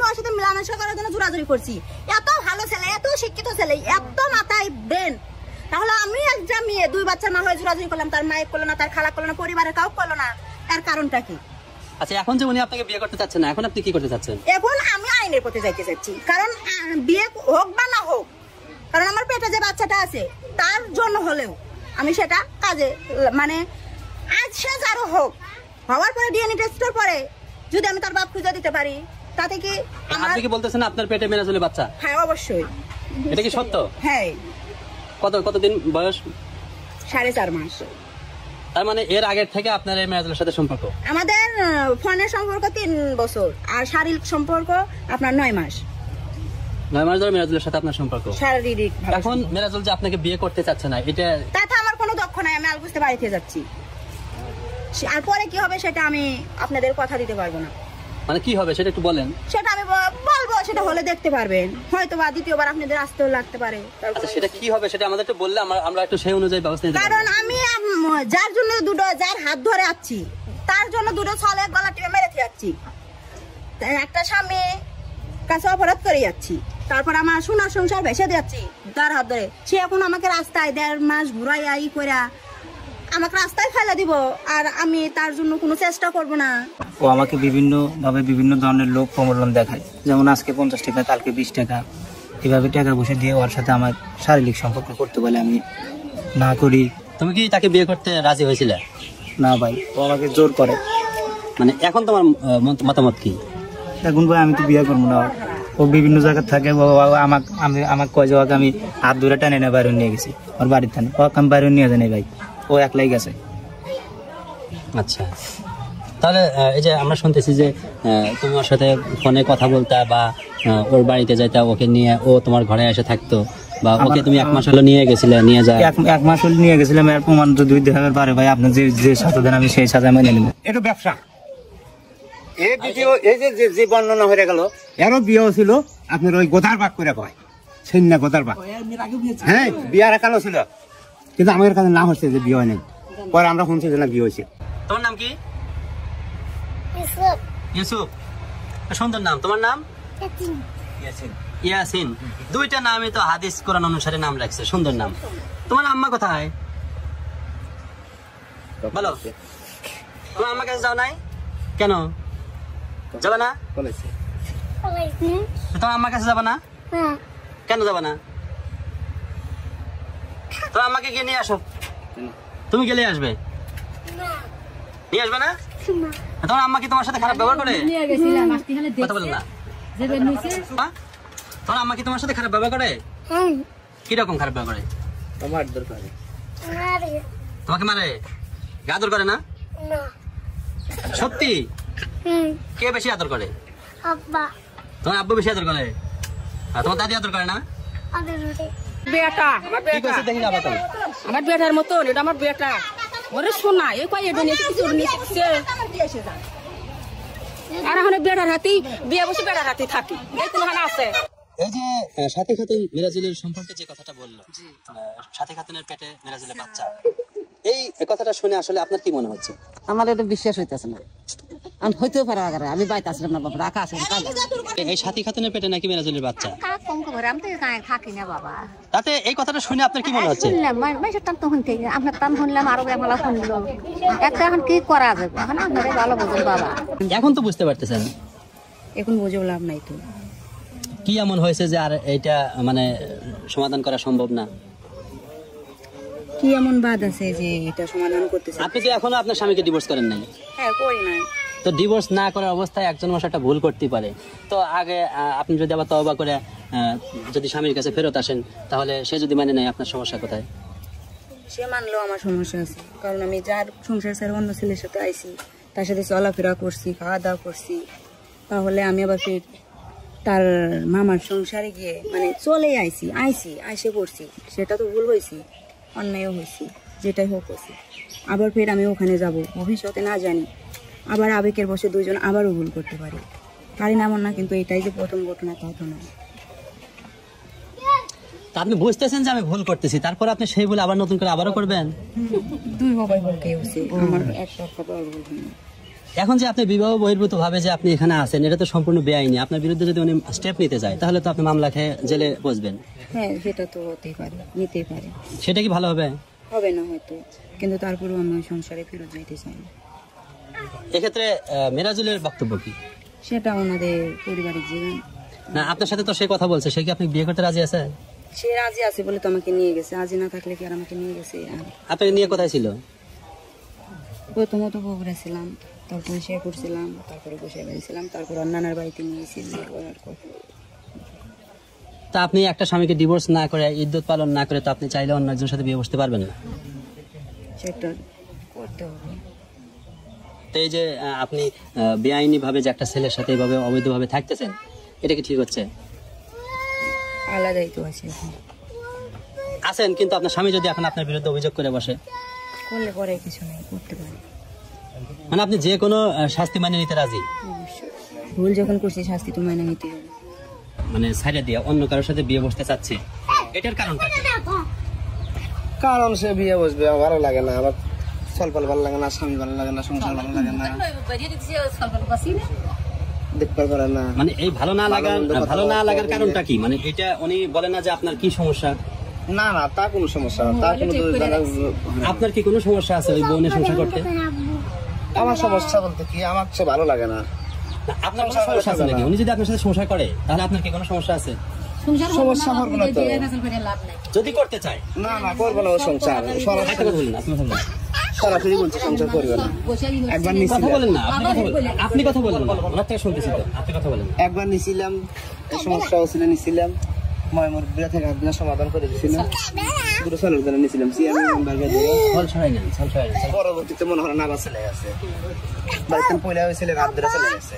ওর সাথে মেলামেশা করার জন্য জোরাজুরি করছি। এত ভালো ছেলে, এত শিক্ষিত ছেলে, এত মাথায় ব্রেন, তাহলে আমি একটা মেয়ে 2 বাচ্চার মা হয়ে জোরাজুরি করলাম, তার মায়ের করলো না, তার খালা করলো না, পরিবারের কাউ করলো না, এর কারণটা কি? আচ্ছা, এখন যে উনি আপনাকে বিয়ে করতে চাচ্ছেন না, এখন আপনি কি করতে চাচ্ছেন? এখন আমি আইনের পথে যাইতে চাচ্ছি, কারণ বিয়ে হোক বা না হোক, কারণ আমার পেটে যে বাচ্চাটা আছে তার জন্য হলেও আমি সেটা কাজে, মানে আজ সে যারও হোক, হওয়ার পরে ডিএনএ টেস্টের পরে যদি আমি তার বাপ খুঁজে দিতে পারি, তাতে কি? আপনি কি বলতেছেন আপনার পেটে মেরাজুলের বাচ্চা? হ্যাঁ, অবশ্যই। এটা কি সত্য? হ্যাঁ। কতদিন বয়স? 4.5 মাস। তার মানে এর আগের থেকে আপনার এই মেরাজুলের সাথে সম্পর্ক? আমাদের ফোনের সম্পর্ক 3 বছর, আর শারীরিক সম্পর্ক আপনার 9 মাস। 9 মাস ধরে মেরাজুলের সাথে আপনার সম্পর্ক শারীরিক। এখন মেরাজুল যে আপনাকে বিয়ে করতে চাচ্ছে না, এটা তাতে আমার কোনো দক্ষ নাই, আমি আলগুস্তে বাড়িতে যাচ্ছি, আর পরে কি হবে সেটা আমি আপনাদের কথা দিতে পারবো না। মানে কি হবে সেটা একটু বলেন। সেটা আমি বলবো, সেটা হলে দেখতে পারবেন, হয়তো বা দ্বিতীয়বার আপনাদের আসতেও লাগতে পারে। আচ্ছা, সেটা কি হবে সেটা আমাদের একটু বললে আমরা একটু সেই অনুযায়ী ব্যবস্থা নিতে পারবো। কারণ আমি যার জন্য যার হাত ধরে আছি, তার জন্য 2 ছলে গলা টিপে মেরে যাচ্ছি, একটা স্বামী কাছে অপরাধ করে যাচ্ছি, তারপর আমার সোনার সংসার ভেসে যাচ্ছি তার হাত ধরে। সে এখন আমাকে রাস্তায় 1.5 মাস ঘুরাইয়া করে আমাকে রাস্তায় ফেলে দিব, আর আমি তার জন্য কোনো চেষ্টা করব না। ও আমাকে বিভিন্ন ধরনের লোক প্রলোভন দেখায়, যেমন আজকে 50 টাকা, কালকে 20 টাকা, এভাবে টাকা বসে দিয়ে ওর সাথে আমার শারীরিক সম্পর্ক করতে বলে আমি না করি। তুমি কি তাকে বিয়ে করতে রাজি হয়েছিলে? না ভাই, ও আমাকে জোর করে। মানে এখন তোমার মতামত কি? দেখুন ভাই, আমি তো বিয়ে করবো না। ও বিভিন্ন জায়গায় থাকে, আমাকে কয় যে আমি হাত ধরে টেনে নিয়ে বাইরে নিয়ে গেছি ওর বাড়ির থানে, ওকে আমি বাইরে নিয়ে যাই ভাই, ও একলাই গেছে। আচ্ছা, তাহলে এই যে আমরা শুনতেছি যে তোমার সাথে ফোনে কথা বলতে বা ওর বাড়িতে যাইতা, ওকে নিয়ে ও তোমার ঘরে এসে থাকতো, বা ওকে তুমি 1 মাস হলো নিয়ে গেছিলে, নিয়ে যায় 1 মাস হলো নিয়ে গেছিলাম, এর প্রমাণ যদি দেখাতে পারে ভাই, আপনি যে সাথে দেন আমি সেই সাথে মেনে নেব। এটা ব্যবসা। এই ভিডিও, এই যে বর্ণনা হয়ে গেল, এরও বিয়েও ছিল আপনার ওই গোদার বাগ করে কয়, সৈন্য গোদার বাগ। হ্যাঁ, বিয়ার একালো ছিল, কিন্তু আমাদের কাছে না হচ্ছে যে বিয়ে হয় নাই, পরে আমরা শুনছি যে না বিয়ে হয়েছে। তোমার নাম কি? ইউসুফ। সুন্দর নাম। তোমার নাম? ইয়াসিন। 2টা নামই তো হাদিস কোরআন অনুসারে নাম রাখছে, সুন্দর নাম। তোমার আম্মা কোথায় বলো? তোমার আম্মার কাছে যাও নাই কেন? যাবে না? তোমার আম্মার কাছে যাবে না কেন? যাবে না? তোমার আম্মাকে গিয়ে নিয়ে আসো। তুমি গেলে আসবে? নিয়ে আসবে না? তোমার আম্মা কি তোমার সাথে খারাপ ব্যবহার করে? কথা বলেন না। তোমার আম্মা কি তোমার সাথে খারাপ ব্যবহার করে? কিরকম খারাপ ব্যবহার করে? তোমাকে মারে? আদর করে না? সত্যি? কে বেশি আদর করে? তোমার আব্বু বেশি আদর করে? আর তোমার দাদি আদর করে না? বেটা আমার বেটার মতন, এটা আমার বেটা। ওরে শোনা, এই কয় এটা নিয়ে কিছু আর এখন বেটার হাতি বিয়ে বসে বেটার হাতি থাকি, এই তো আছে। এই যে সাথী খাতুন মিরাজুলের সম্পর্কে যে কথাটা বললো, সাথী খাতুনের পেটে মিরাজুলের বাচ্চা, এই কথাটা শুনে আসলে আপনার কি মনে হচ্ছে? আমার এটা বিশ্বাস হইতেছে না, হইতেও পারে, আমি বাইতে আসলাম না বাবা, রাখা আছে। এই সাথী খাতুনের পেটে নাকি মিরাজুলের বাচ্চা? আমি তো থাকি না বাবা। তাতে এই কথাটা শুনে আপনার কি মনে হচ্ছে? আপনার টান শুনলাম, আরো মেলা শুনলো, একটা এখন কি করা যাবে, এখন আপনারা ভালো বোঝেন বাবা। এখন তো বুঝতে পারতেছেন? এখন বুঝেও লাভ নাই। তো কি এমন হয়েছে যে আর এইটা মানে সমাধান করা সম্ভব না? কি এমন বাদ আছে যে এটা সমাধান করতেছে? আপনি তো এখনো আপনার স্বামীকে ডিভোর্স করেন নাই? হ্যাঁ, করি নাই। তো ডিভোর্স না করার অবস্থায় একজন মানুষ একটা ভুল করতেই পারে। তো আগে আপনি যদি আবার তওবা করে যদি স্বামীর কাছে ফেরত আসেন, তাহলে সে যদি মানে নেয়, আপনার সমস্যা কোথায়? সে মানলেও আমার সমস্যা আছে, কারণ আমি যার সংসার ছেড়ে অন্য ছেলের সাথে আইছি, তার সাথে চলাফেরা করছি, খাওয়া দাওয়া করছি, তাহলে আমি আবার ফের তার মামার সংসারে গিয়ে মানে চলে আইসে করছি, সেটা তো ভুল হয়েছি, অন্যায়ও হয়েছি, যেটাই হোক হয়েছি। আবার ফের আমি ওখানে যাব, ভবিষ্যতে না জানি আবার আবেগের বসে 2 জন আবারও ভুল করতে পারি না এমন না, কিন্তু এটাই যে প্রথম ঘটনা তা তো না। আপনি বুঝতেছেন যে আমি ভুল করতেছি, তারপর আপনি সেই ভুল আবার নতুন করে আবারও করবেন? 2 ভাই ভুল কে হয়েছে, আমার একটা ভুল হয়নি। এখন যে আপনি বিবাহ বহির্ভূত ভাবে যে আপনি এখানে আছেন, এটা তো সম্পূর্ণ বেআইনি। আপনার বিরুদ্ধে যদি উনি স্টেপ নিতে যায় তাহলে তো আপনি মামলা খেয়ে জেলে বসবেন। হ্যাঁ, সেটা তো হতেই পারে, নিতেই পারে। সেটা কি ভালো হবে? হবে না হয়তো, কিন্তু তারপরেও আমি ওই সংসারে ফেরত যাইতে চাই না। এক্ষেত্রে মেরাজুলের বক্তব্য কি? সেটা ওনাদের পারিবারিক জীবন। না, আপনার সাথে তো সে কথা বলছে, সে কি আপনি বিয়ে করতে রাজি আছে? সে রাজি আছে বলে তো আমাকে নিয়ে গেছে, রাজি না থাকলে কি আর আমাকে নিয়ে গেছে? আপনাকে নিয়ে কোথায় ছিল? প্রথমত বগুড়া ছিলাম, তারপরে শেরপুর ছিলাম, তারপরে বসে বাড়িছিলাম, তারপর নানার বাড়িতে নিয়েছি। তা আপনি একটা স্বামীকে ডিভোর্স না করে, ইদ্যত পালন না করে তো আপনি চাইলে অন্য একজনের সাথে বিয়ে বসতে পারবেন না? সেটা করতে হবে। তো এই যে আপনি বেআইনি ভাবে যে একটা ছেলের সাথে এইভাবে অবৈধভাবে থাকতেছেন, এটা কি ঠিক হচ্ছে? আলাদাই তো আছে এখন। আছেন, কিন্তু আপনার স্বামী যদি এখন আপনার বিরুদ্ধে অভিযোগ করে বসে? করলে পরে কিছু নেই, করতে পারে। মানে আপনি যে কোনো শাস্তি মানে নিতে রাজি? অবশ্যই, ভুল যখন করছি শাস্তি তো মাইনে নিতে হবে। মানে ছাইড়া দিয়ে অন্য কারোর সাথে বিয়ে বসতে চাচ্ছে, এটার কারণটা কি? কারণ সে বিয়ে বসবে, আমার ভালো লাগে না, আমার সলপাল ভালো লাগে না, স্বামী ভালো লাগে না, সংসার ভালো লাগে না, দেখতে পারে না। মানে এই ভালো না লাগার কারণটা কি? মানে এটা উনি বলে না যে আপনার কি সমস্যা? না না, তা কোনো সমস্যা না, তা কোনো আপনার কি কোনো সমস্যা আছে ওই বোনের সংসার করতে? আমার সমস্যা বলতে কি, আমার সে ভালো লাগে না। আপনার কোনো সমস্যা আছে নাকি? উনি যদি আপনার সাথে সংসার করে তাহলে আপনার কি কোনো সমস্যা আছে? সমস্যা করবো না তো, যদি করতে চায়। না না, করবো না ও সংসার, একটা কথা বলেন, আপনি কথা বলেন। সরাসরি বলছি সংসার করবে না। একবার কথা বলেন না, আপনি কথা বলেন না, ওনার থেকে শুনতেছি তো, আপনি কথা বলেন। একবার নিছিলাম, সমস্যা হচ্ছিল, নিছিলাম ময়মুর বিরা থেকে হাত সমাধান করে দিয়েছিলাম, পুরো সলের জন্য নিছিলাম, পরবর্তীতে মনে হয় না চলে গেছে, বাড়িতে পয়লা হয়েছিল রাত ধরে চলে গেছে।